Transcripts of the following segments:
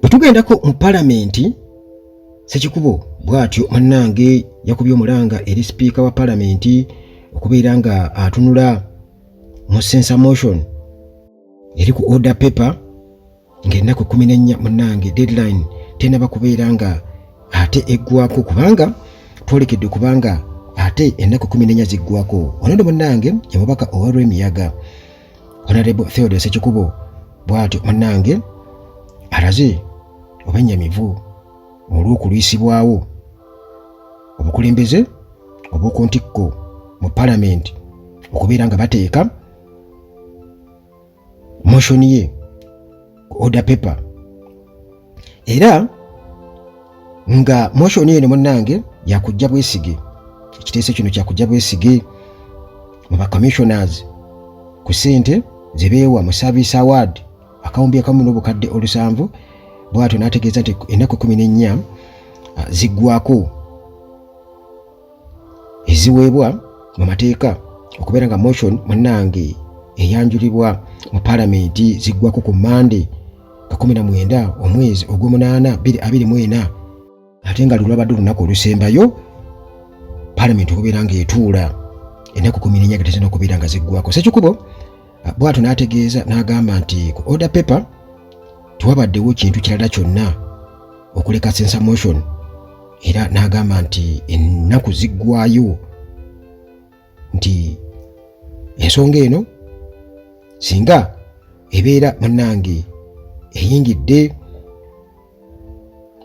Bwetugendako mu palamenti Ssekikubo bw'atyo mannange yakubye omulanga eri sipiika wa palamenti okubeera nga atunula mu censure motion eri ku order paper ng'ennaku 14 munnange deadline tenaba kubeera nga ate eggwako kubanga twolekedde kubanga ate ennaku 14 ziggwako. Ono munnange ye mubaka ow'Olwemiyaga Honorable Theodore Ssekikubo bw'atyo munnange alaze obwennyamivu olw'okulwisibwawo obukulembeze obw'okuntikko mu palamenti okubeera nga bateeka motion ye ku order paper era nga motion eno munnange yakujja bwesige. Ekiteeso kino kyakujja bwesige mu bacommissioners ku ssente ze beewa mu service award akawumbi akamu n'obukadde 700. Bw'atyo n'ategeeza nti ennaku 14 ziggwako eziweebwa mu mateeka okubeera nga motion munnange eyanjulibwa mu palamenti ziggwako ku Monday 19 omwezi ogw'omunaana 2024 ate nga lulabadde olunaku olusembayo palamenti okubeera ng'etuula ennaku 14 gatezina okubeera nga ziggwako. Ssekikubo bw'atyo n'ategeeza n'agamba nti ku order paper tewabaddewo kintu kirala kyonna okuleka censure motion era n'agamba nti ennaku ziggwayo nti ensonga eno singa ebeera munnange eyingidde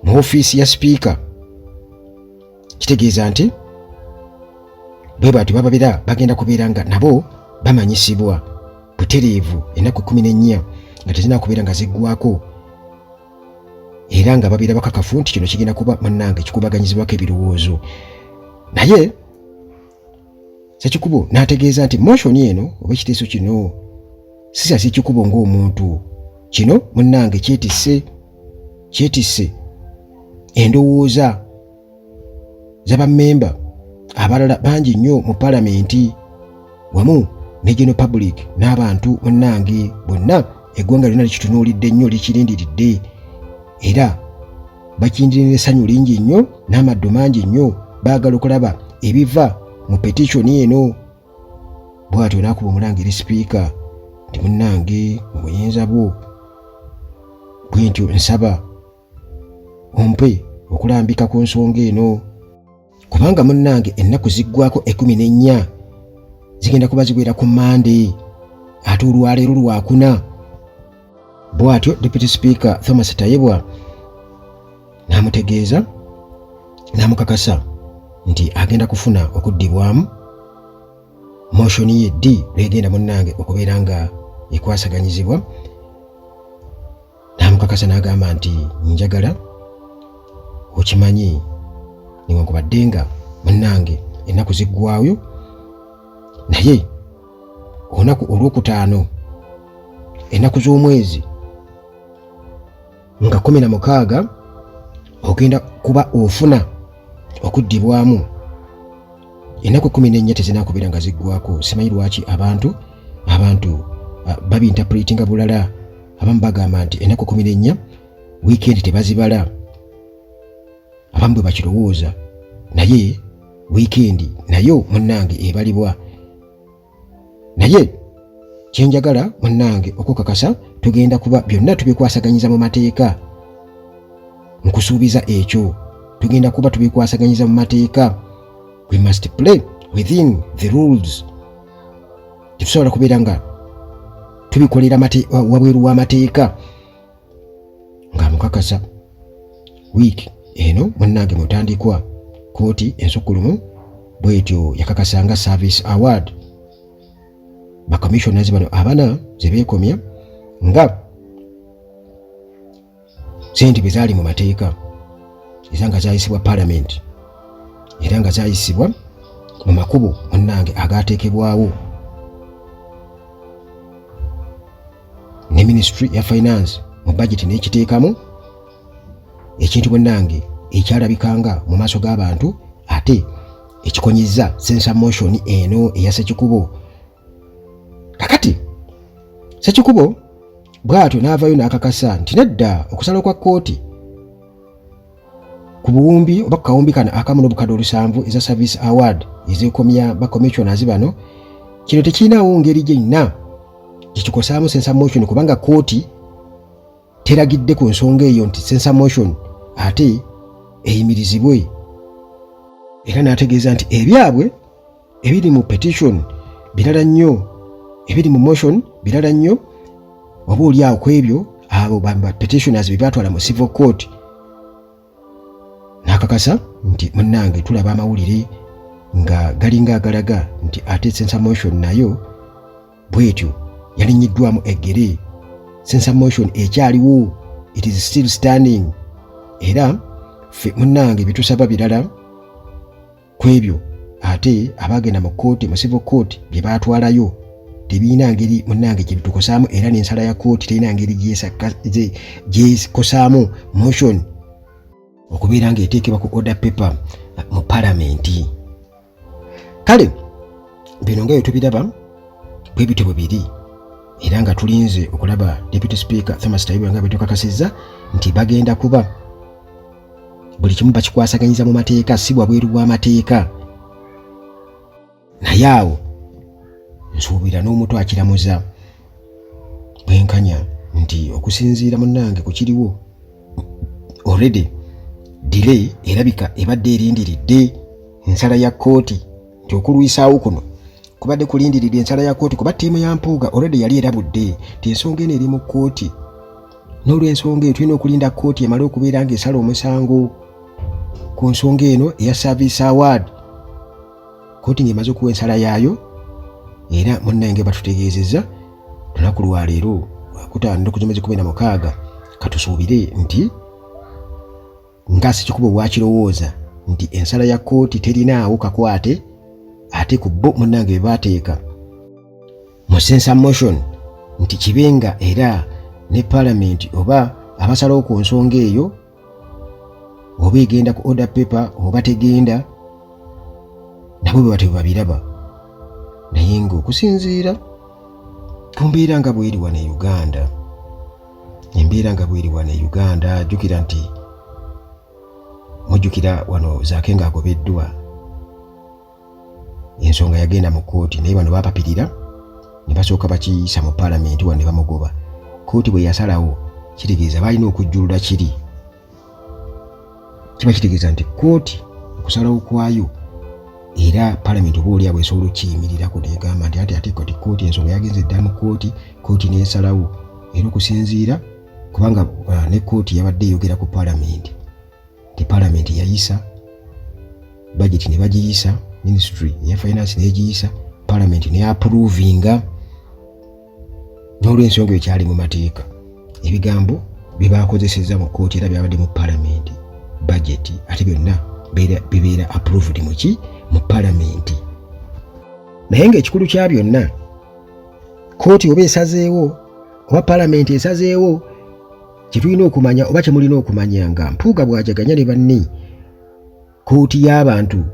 mu ofiisi ya sipiika kitegeeza nti bwe bati bababeera bagenda kubeera nga nabo bamanyisibwa butereevu ennaku 14 nga tezina kubeera nga ziggwako era nga babeera bakakafu nti kino kigenda kuba munnange kikubaganyizibwako ebirowoozo. Naye Ssekikubo n'ategeeza nti motion eno oba ekiteeso kino si Ssekikubo ng'omuntu, kino munnange kyetisse endowooza z'abammemba abalala bangi nnyo mu palamenti wamu ne general public n'abantu munnange bonna eggwanga lyonna likitunuulidde nnyo likirindiridde era bakindirira essanyu lingi nnyo n'amaddo mangi nnyo baagala okulaba ebiva mu petition eno. Bw'atyo n'akuba omulanga eri sipiika nti munnange mu buyinza bwo bwentyo nsaba ompe okulambika ku nsonga eno kubanga munnange ennaku ziggwako 14 zigenda kuba ziwera ku Monday ate olwaleero lwakuna. Bw'atyo Deputy Speaker Thomas Tayebwa n'amutegeeza n'amukakasa nti agenda kufuna okuddibwamu motion ye D legenda munnange okubeera nga ekwasaganyizibwa. N'amukakasa n'agamba nti njagala okimanyi newankubadde nga munnange ennaku ziggwayo naye olunaku olwokutaano ennaku z'omwezi nga 16 ogenda kuba ofuna okuddibwamu ennaku 14 tezinakubeera nga ziggwako. Simanyi lwaki abantu babinterpretinga bulala. Abamu bagamba nti ennaku 14 weekend tebazibala, abamu bwe bakirowooza, naye weekend nayo munnange ebalibwa. Naye kyenjagala munnange okukakasa tugenda kuba byonna tubikwasaganyiza mu mateeka. Nkusuubiza ekyo tugenda kuba tubikwasaganyiza mu mateeka. We must play within the rules. Tetusobola kubeera nga tubikolera wabweru w'amateeka. Nga mukakasa wiiki eno munnange mutandikwa kooti ensukkulumu bwetyo yakakasanga service award bacommissioners bano abana ze beekomya nga sente bwe zaali mu mateeka era nga zayisibwa palamenti era nga zayisibwa mu makubo munnange agaateekebwawo ne ministry ya finance mu budget n'ekiteekamu ekintu munnange ekyalabikanga mu maaso g'abantu ate ekikonyiza censure motion eno eya Ssekikubo. Kakati Ssekikubo bw'atyo n'avaayo n'akakasa nti nedda okusala kwa kkooti ku buwumbi oba ku kawumbi kano akamu n'obukadde 7 eza service award ezeekomya ba commissioners bano kino tekirinaawo ngeri gyenna gyekikosaamu censor motion kubanga kkooti teragidde ku nsonga eyo nti censor motion ate eyimirizibwe. Era n'ategeeza nti ebyabwe ebiri mu petition birala nnyo, ebiri mu motion birala nnyo, oba oli awo ku ebyo abo ba petitioners bye batwala mu civil court. N'akakasa nti munnange tulaba amawulire nga galinga agalaga nti ate censor motion nayo bwetyo yalinyiddwamu eggere. Censor motion ekyaliwo, it is still standing. Era ffe munnange bitusaba birala ku ebyo ate abagenda mu kkooti mu civil court bye batwalayo tebiina ngeri munnange gye bitukosaamu, era n'ensala ya kkooti terina ngeri gyekosaamu motion okubeera ng'eteekebwa ku order paper mu palamenti. Kale bino nga bwe tubiraba bwe bityo bwe biri, era nga tulinze okulaba Deputy Speaker Thomas Tayibwa nga bwe tukakasizza nti bagenda kuba buli kimu bakikwasaganyiza mu mateeka, si wabweru bw'amateeka. Naye awo nsuubira n'omuto akiramuza bwenkanya nti okusinziira munnange ku kiriwo already delay erabika ebadde erindiridde ensala ya kkooti nti okulwisaawo kuno kubadde kulindiridde ensala ya kkooti kuba ttiimu ya Mpuuga already yali erabudde nti ensonga eno eri mu kkooti. N'olw'ensonga eyo tulina okulinda kkooti emale okubeera ng'esala omusango ku nsonga eno eya service award. Kkooti ng'emaze okuwa ensala yaayo, era munnange batutegeezezza lunaku lwa leero Lwakutaano 16 katusuubire nti nga Ssekikubo bw'akirowooza nti ensala ya kkooti terinaawo kakwate ate ku bo munnange bye baateeka mu censor motion nti kibenga era ne palamenti oba abasalawo ku nsonga eyo oba egenda ku order paper oba tegenda, nabo bwe batyo babiraba. Naye ng'okusinziira ku mbeera nga bw'eri wano e Uganda, embeera nga bw'eri wano e Uganda, jjukira nti mujjukira wano Zaake ng'agobeddwa ensonga yagenda mu kkooti, naye bano baapapirira ne basooka bakiyisa mu palamenti wano ne bamugoba. Kkooti bwe yasalawo kitegeeza balina okujjulula kiri, kiba kitegeeza nti kkooti okusalawo kwayo era palamenti oba oli abo esobola okiyimirirako negamba nti ate kati kkooti ensonga yagenze ddala mu kkooti, kkooti n'esalawo. Era okusinziira kubanga ne kkooti yabadde eyogera ku palamenti nti palamenti yayisa budget ne bagiyisa, ministry ya finance n'egiyisa, palamenti ne approvinga. N'olw'ensonga eyo kyali mu mateeka, ebigambo bye baakozesezza mu kkooti era byabadde mu palamenti budget, ate byonna bibeera approved mu palamenti. Naye ng'ekikulu kya byonna kkooti oba esazeewo oba palamenti esazeewo, kye tulina okumanya oba kye mulina okumanya nga Mpuuga bw'ajaganya ne banne kkooti y'abantu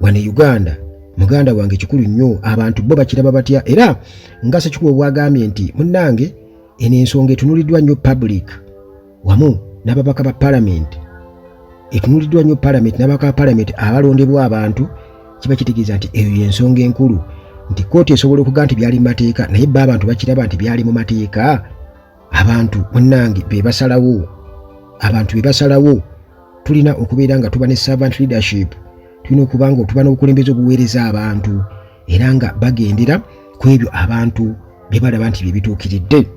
wano e Uganda, muganda wange kikulu nnyo, abantu bo bakiraba batya. Era nga Ssekikubo bw'agambye nti munnange eno ensonga etunuliddwa nnyo public wamu n'ababaka ba palamenti, etunuliddwa nnyo palamenti n'ababaka ba palamenti abalondebwa abantu, kiba kitegeeza nti eyo y'ensonga enkulu, nti kkooti esobola okugaa nti byali mu mateeka naye bo abantu bakiraba nti byali mu mateeka. Abantu munnange be basalawo, abantu be basalawo, tulina okubeera nga tuba ne servant leadership, tulina okuba nga tuba n'obukulembeze obuweereza abantu era nga bagendera ku ebyo abantu bye balaba nti bye bituukiridde.